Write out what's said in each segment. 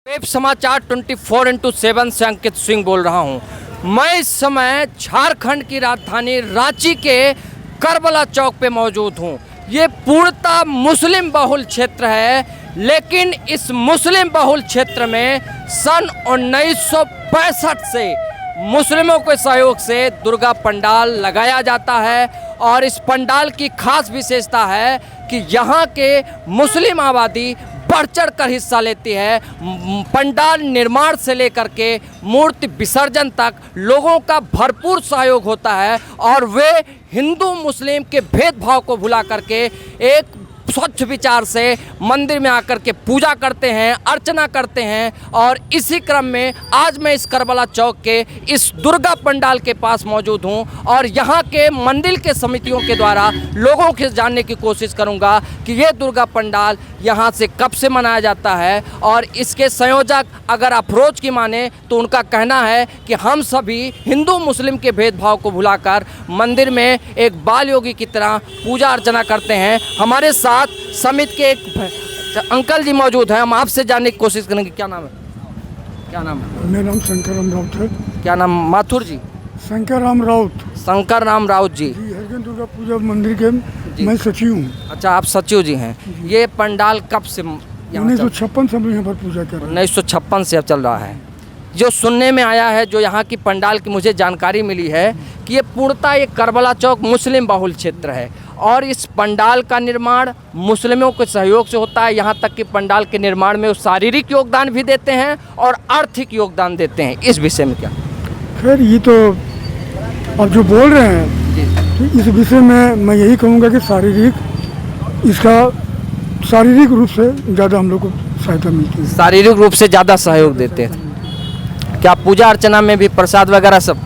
Web समाचार 24x7 से अंकित सिंह बोल रहा हूं। मैं इस समय झारखंड की राजधानी रांची के करबला चौक पे मौजूद हूं। ये पूर्णतः मुस्लिम बहुल क्षेत्र है, लेकिन इस मुस्लिम बहुल क्षेत्र में सन 1965 से मुस्लिमों के सहयोग से दुर्गा पंडाल लगाया जाता है। और इस पंडाल की खास विशेषता है कि यहाँ के मुस्लिम आबादी बढ़ चढ़ कर हिस्सा लेती है। पंडाल निर्माण से लेकर के मूर्ति विसर्जन तक लोगों का भरपूर सहयोग होता है और वे हिंदू मुस्लिम के भेदभाव को भुला करके एक स्वच्छ विचार से मंदिर में आकर के पूजा करते हैं, अर्चना करते हैं। और इसी क्रम में आज मैं इस करबला चौक के इस दुर्गा पंडाल के पास मौजूद हूं और यहां के मंदिर के समितियों के द्वारा लोगों के जानने की कोशिश करूंगा कि ये दुर्गा पंडाल यहां से कब से मनाया जाता है। और इसके संयोजक अगर अप्रोच की माने तो उनका कहना है कि हम सभी हिंदू मुस्लिम के भेदभाव को भुलाकर मंदिर में एक बाल योगी की तरह पूजा अर्चना करते हैं। हमारे साथ समिति के एक अंकल जी मौजूद हैं, हम आपसे जानने की कोशिश करेंगे। क्या नाम है? क्या नाम है? मेरा नाम शंकर राम राउत है। क्या नाम? माथुर जी? शंकर राम राउत। शंकर राम राउत जी हरिजन दुर्गा पूजा मंदिर के मैं सचिव हूँ। अच्छा, आप सचिव जी हैं। ये पंडाल कब से? 1956 से हम यहाँ पर पूजा कर रहे हैं। 1956 से अब चल रहा है। जो सुनने में आया है, जो यहाँ की पंडाल की मुझे जानकारी मिली है कि ये पूर्णतः ये करबला चौक मुस्लिम बहुल क्षेत्र है और इस पंडाल का निर्माण मुस्लिमों के सहयोग से होता है। यहाँ तक कि पंडाल के निर्माण में वो शारीरिक योगदान भी देते हैं और आर्थिक योगदान देते हैं। इस विषय में क्या? खैर, ये तो अब जो बोल रहे हैं कि इस विषय में मैं यही कहूँगा कि शारीरिक रूप से ज़्यादा हम लोग को सहायता मिलती है। शारीरिक रूप से ज़्यादा सहयोग देते हैं। क्या पूजा अर्चना में भी प्रसाद वगैरह सब?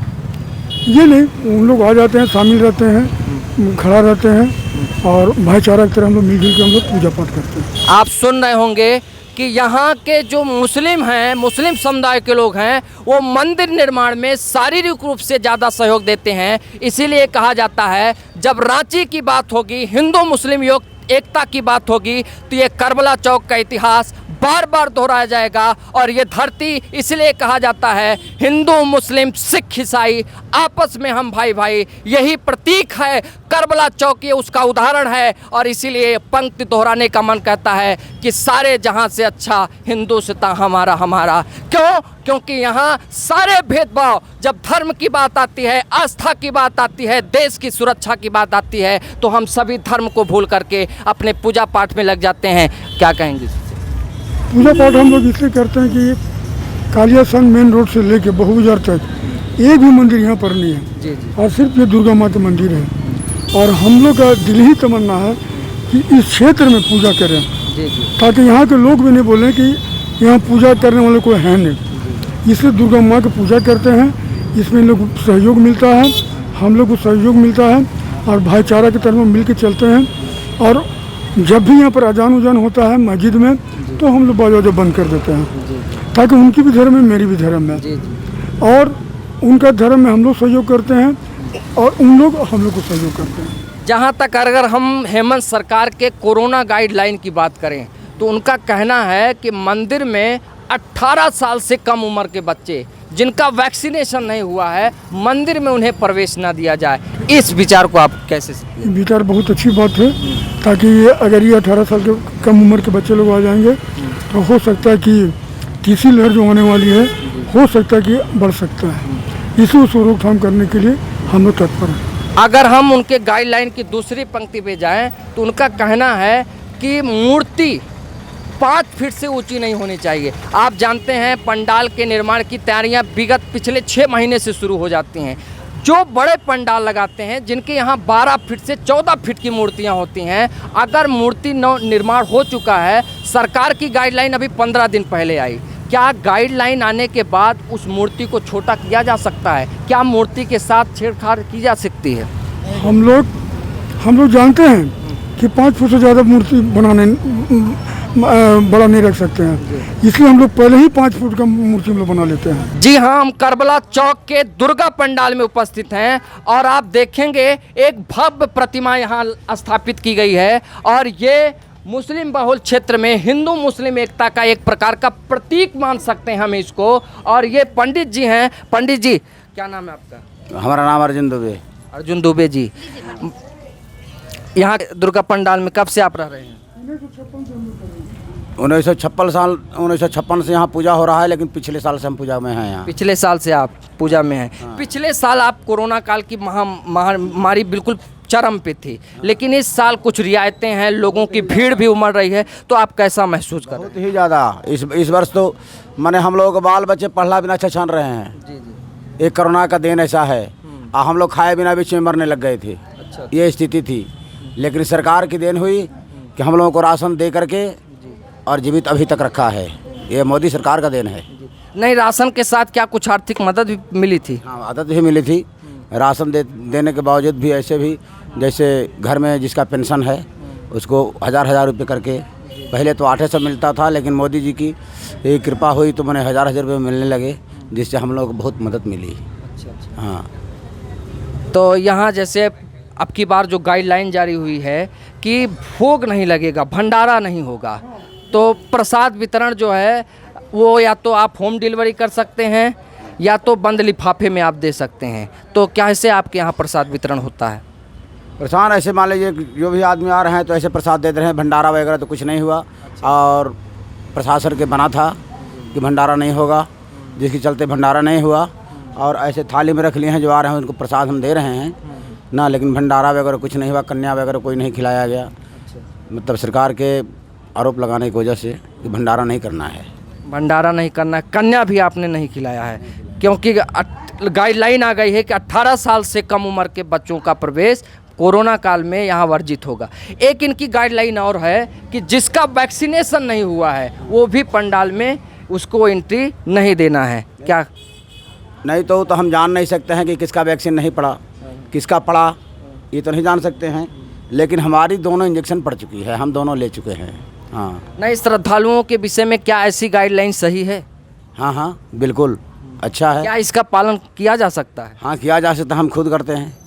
ये नहीं, उन लोग आ जाते हैं, शामिल रहते हैं, खड़ा रहते हैं और भाईचारा की तरह हम लोग मिलजुल के हम लोग पूजा पाठ करते हैं। आप सुन रहे होंगे कि यहाँ के जो मुस्लिम हैं, मुस्लिम समुदाय के लोग हैं, वो मंदिर निर्माण में शारीरिक रूप से ज़्यादा सहयोग देते हैं। इसीलिए कहा जाता है जब रांची की बात होगी, हिंदू मुस्लिम एकता की बात होगी, तो ये करबला चौक का इतिहास बार बार दोहराया जाएगा। और ये धरती इसलिए कहा जाता है हिंदू मुस्लिम सिख ईसाई आपस में हम भाई भाई, यही प्रतीक है करबला चौक, ये उसका उदाहरण है। और इसीलिए पंक्ति दोहराने का मन कहता है कि सारे जहां से अच्छा हिंदुस्तान हमारा हमारा। क्यों? क्योंकि यहाँ सारे भेदभाव, जब धर्म की बात आती है, आस्था की बात आती है, देश की सुरक्षा की बात आती है, तो हम सभी धर्म को भूल करके अपने पूजा पाठ में लग जाते हैं। क्या कहेंगे? पूजा पाठ हम लोग इसलिए करते हैं कि कालिया संघ मेन रोड से लेके बहु बाजार तक एक भी मंदिर यहाँ पर नहीं है। जी जी। और सिर्फ ये दुर्गा माता मंदिर है और हम लोग का दिल ही तमन्ना है कि इस क्षेत्र में पूजा करें। जी जी। ताकि यहाँ के लोग भी नहीं बोलें कि यहाँ पूजा करने वाले कोई है नहीं। इसलिए दुर्गा माँ की पूजा करते हैं, इसमें लोग सहयोग मिलता है, हम लोग को सहयोग मिलता है और भाईचारा की तरफ मिल के चलते हैं। और जब भी यहाँ पर अजान उजान होता है मस्जिद में तो हम लोग बाजा बंद कर देते हैं, ताकि उनकी भी धर्म है, मेरी भी धर्म है। और उनका धर्म में हम लोग सहयोग करते हैं और उन लोग हम लोग को सहयोग करते हैं। जहाँ तक अगर हम हेमंत सरकार के कोरोना गाइडलाइन की बात करें तो उनका कहना है कि मंदिर में 18 साल से कम उम्र के बच्चे जिनका वैक्सीनेशन नहीं हुआ है, मंदिर में उन्हें प्रवेश न दिया जाए। इस विचार को आप कैसे? विचार बहुत अच्छी बात है, ताकि अगर ये 18 साल के कम उम्र के बच्चे लोग आ जाएंगे तो हो सकता है कि तीसरी लहर जो होने वाली है हो सकता है कि बढ़ सकता है। इसी उसको रोकथाम करने के लिए हम लोग तत्पर हैं। अगर हम उनके गाइडलाइन की दूसरी पंक्ति पे जाएं तो उनका कहना है कि मूर्ति 5 फीट से ऊंची नहीं होनी चाहिए। आप जानते हैं पंडाल के निर्माण की तैयारियां विगत पिछले 6 महीने से शुरू हो जाती हैं। जो बड़े पंडाल लगाते हैं जिनके यहाँ 12 फीट से 14 फीट की मूर्तियां होती हैं, अगर मूर्ति निर्माण हो चुका है, सरकार की गाइडलाइन अभी 15 दिन पहले आई, क्या गाइडलाइन आने के बाद उस मूर्ति को छोटा किया जा सकता है? क्या मूर्ति के साथ छेड़छाड़ की जा सकती है? हम लोग जानते हैं कि 5 फुट से ज़्यादा मूर्ति बड़ा नहीं रख सकते हैं, इसलिए हम लोग पहले ही 5 फुट का मूर्ति हम लोग बना लेते हैं। जी हाँ, हम करबला चौक के दुर्गा पंडाल में उपस्थित हैं और आप देखेंगे एक भव्य प्रतिमा यहाँ स्थापित की गई है और ये मुस्लिम बहुल क्षेत्र में हिंदू मुस्लिम एकता का एक प्रकार का प्रतीक मान सकते हैं हम इसको। और ये पंडित जी हैं। पंडित जी, क्या नाम है आपका? हमारा नाम अर्जुन दुबे। अर्जुन दुबे जी, यहाँ दुर्गा पंडाल में कब से आप रह रहे हैं? 1956 से यहाँ पूजा हो रहा है, लेकिन पिछले साल से हम पूजा में हैं यहाँ। पिछले साल से आप पूजा में हैं। पिछले साल आप कोरोना काल की महामारी बिल्कुल चरम पे थी, लेकिन इस साल कुछ रियायतें हैं, लोगों की भीड़ भी उमड़ रही है, तो आप कैसा महसूस कर रहे हैं? बहुत ही ज़्यादा। इस वर्ष तो माने हम लोग के बाल बच्चे पढ़ला बिना छछन रहे हैं। जी जी। एक कोरोना का देन ऐसा है, हम लोग खाए बिना बीच में मरने लग गए थे। अच्छा। ये स्थिति थी, लेकिन सरकार की देन हुई कि हम लोगों को राशन दे करके और जीवित अभी तक रखा है। ये मोदी सरकार का देन है। नहीं, राशन के साथ क्या कुछ आर्थिक मदद भी मिली थी? हाँ, मदद भी मिली थी। राशन देने के बावजूद भी ऐसे भी, जैसे घर में जिसका पेंशन है उसको 1000 रुपये करके, पहले तो 800 मिलता था, लेकिन मोदी जी की एक कृपा हुई तो मैंने 1000 रुपये मिलने लगे, जिससे हम लोग को बहुत मदद मिली। अच्छा। हाँ, तो यहाँ जैसे अब की बार जो गाइडलाइन जारी हुई है कि भोग नहीं लगेगा, भंडारा नहीं होगा, तो प्रसाद वितरण जो है वो या तो आप होम डिलीवरी कर सकते हैं या तो बंद लिफाफे में आप दे सकते हैं। तो कैसे आपके यहाँ प्रसाद वितरण होता है? प्रसाद ऐसे मान लीजिए जो भी आदमी आ रहे हैं तो ऐसे प्रसाद दे रहे हैं। भंडारा वगैरह तो कुछ नहीं हुआ। और प्रशासन के बना था कि भंडारा नहीं होगा, जिसके चलते भंडारा नहीं हुआ। और ऐसे थाली में रख लिए हैं, जो आ रहे हैं उनको प्रसाद हम दे रहे हैं ना, लेकिन भंडारा वगैरह कुछ नहीं हुआ। कन्या वगैरह कोई नहीं खिलाया गया। मतलब सरकार के आरोप लगाने की वजह से कि भंडारा नहीं करना है। भंडारा नहीं करना है, कन्या भी आपने नहीं खिलाया है, क्योंकि गाइडलाइन आ गई है कि 18 साल से कम उम्र के बच्चों का प्रवेश कोरोना काल में यहाँ वर्जित होगा। एक इनकी गाइडलाइन और है कि जिसका वैक्सीनेशन नहीं हुआ है वो भी पंडाल में उसको एंट्री नहीं देना है। क्या नहीं तो हम जान नहीं सकते हैं कि किसका वैक्सीन नहीं पड़ा, किसका पड़ा, ये तो नहीं जान सकते हैं। लेकिन हमारी दोनों इंजेक्शन पड़ चुकी है, हम दोनों ले चुके हैं। हाँ। नहीं, श्रद्धालुओं के विषय में क्या ऐसी गाइडलाइन सही है? हाँ हाँ, बिल्कुल अच्छा है। क्या इसका पालन किया जा सकता है? हाँ, किया जा सकता है। हम खुद करते हैं।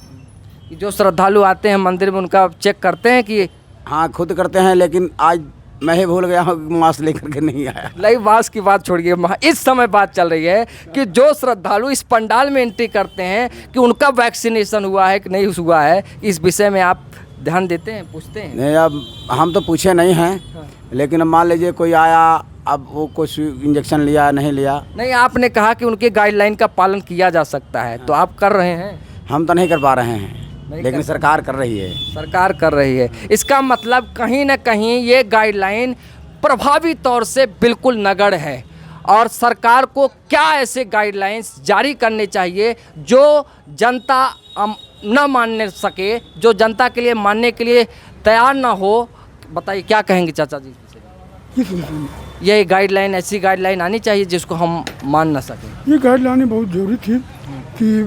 कि जो श्रद्धालु आते हैं मंदिर में उनका चेक करते हैं कि? हाँ, खुद करते हैं, लेकिन आज मैं ही भूल गया हूँ, मास्क लेकर के नहीं आया। नहीं, मास्क की बात छोड़िए, इस समय बात चल रही है कि जो श्रद्धालु इस पंडाल में एंट्री करते हैं कि उनका वैक्सीनेशन हुआ है कि नहीं हुआ है, इस विषय में आप ध्यान देते हैं, पूछते हैं? नहीं, अब हम तो पूछे नहीं हैं, लेकिन अब मान लीजिए कोई आया, अब वो कुछ इंजेक्शन लिया नहीं लिया। नहीं, आपने कहा कि उनके गाइडलाइन का पालन किया जा सकता है, तो आप कर रहे हैं? हम तो नहीं कर पा रहे हैं, लेकिन सरकार कर रही है। सरकार कर रही है। इसका मतलब कहीं ना कहीं ये गाइडलाइन प्रभावी तौर से बिल्कुल नगण्य है। और सरकार को क्या ऐसे गाइडलाइंस जारी करने चाहिए जो जनता न मानने सके, जो जनता के लिए मानने के लिए तैयार ना हो? बताइए, क्या कहेंगे चाचा जी? किस विषय में? ये गाइडलाइन, ऐसी गाइडलाइन आनी चाहिए जिसको हम मान ना सकें। ये गाइडलाइन बहुत ज़रूरी थी कि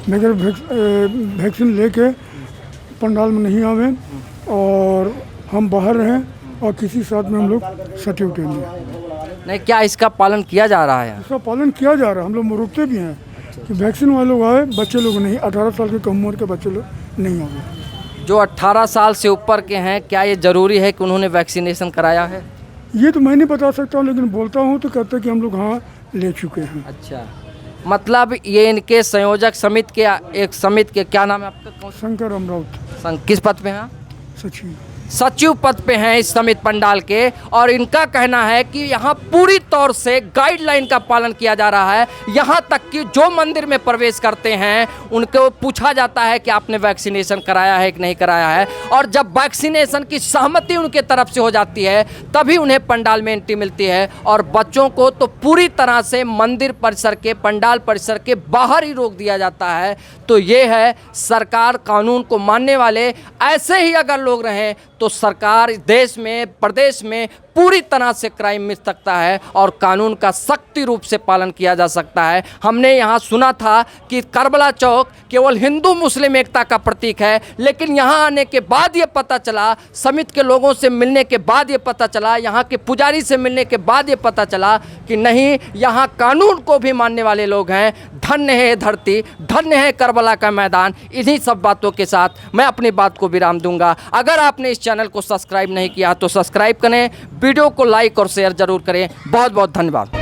बगैर वैक्सीन लेके पंडाल में नहीं आवे और हम बाहर रहें और किसी साथ में हम लोग सटे उठे नहीं, क्या इसका पालन किया जा रहा है? इसका पालन किया जा रहा है। हम लोग रोकते भी हैं कि वैक्सीन वाले लोग आए, बच्चे लोग नहीं, 18 साल के कम उम्र के बच्चे लोग नहीं आए। जो 18 साल से ऊपर के हैं, क्या ये ज़रूरी है कि उन्होंने वैक्सीनेशन कराया है? ये तो मैं नहीं बता सकता हूँ, लेकिन बोलता हूँ तो कहते हैं कि हम लोग हाँ ले चुके हैं। अच्छा, मतलब ये इनके संयोजक समिति के क्या नाम है आपका? शंकर अमरावत। किस पद पे हैं? सचिव पद पे हैं इस समिति पंडाल के। और इनका कहना है कि यहाँ पूरी तौर से गाइडलाइन का पालन किया जा रहा है। यहाँ तक कि जो मंदिर में प्रवेश करते हैं उनको पूछा जाता है कि आपने वैक्सीनेशन कराया है कि नहीं कराया है, और जब वैक्सीनेशन की सहमति उनके तरफ से हो जाती है तभी उन्हें पंडाल में एंट्री मिलती है। और बच्चों को तो पूरी तरह से मंदिर परिसर के, पंडाल परिसर के बाहर ही रोक दिया जाता है। तो ये है सरकार कानून को मानने वाले। ऐसे ही अगर लोग रहें तो सरकार देश में, प्रदेश में पूरी तरह से क्राइम मिट सकता है और कानून का सख्ती रूप से पालन किया जा सकता है। हमने यहाँ सुना था कि करबला चौक केवल हिंदू मुस्लिम एकता का प्रतीक है, लेकिन यहाँ आने के बाद ये पता चला, समिति के लोगों से मिलने के बाद ये पता चला, यहाँ के पुजारी से मिलने के बाद ये पता चला कि नहीं, यहाँ कानून को भी मानने वाले लोग हैं। धन्य है ये धरती, धन्य है करबला का मैदान। इन्हीं सब बातों के साथ मैं अपनी बात को विराम दूंगा। अगर आपने इस चैनल को सब्सक्राइब नहीं किया तो सब्सक्राइब करें, वीडियो को लाइक और शेयर जरूर करें। बहुत बहुत धन्यवाद।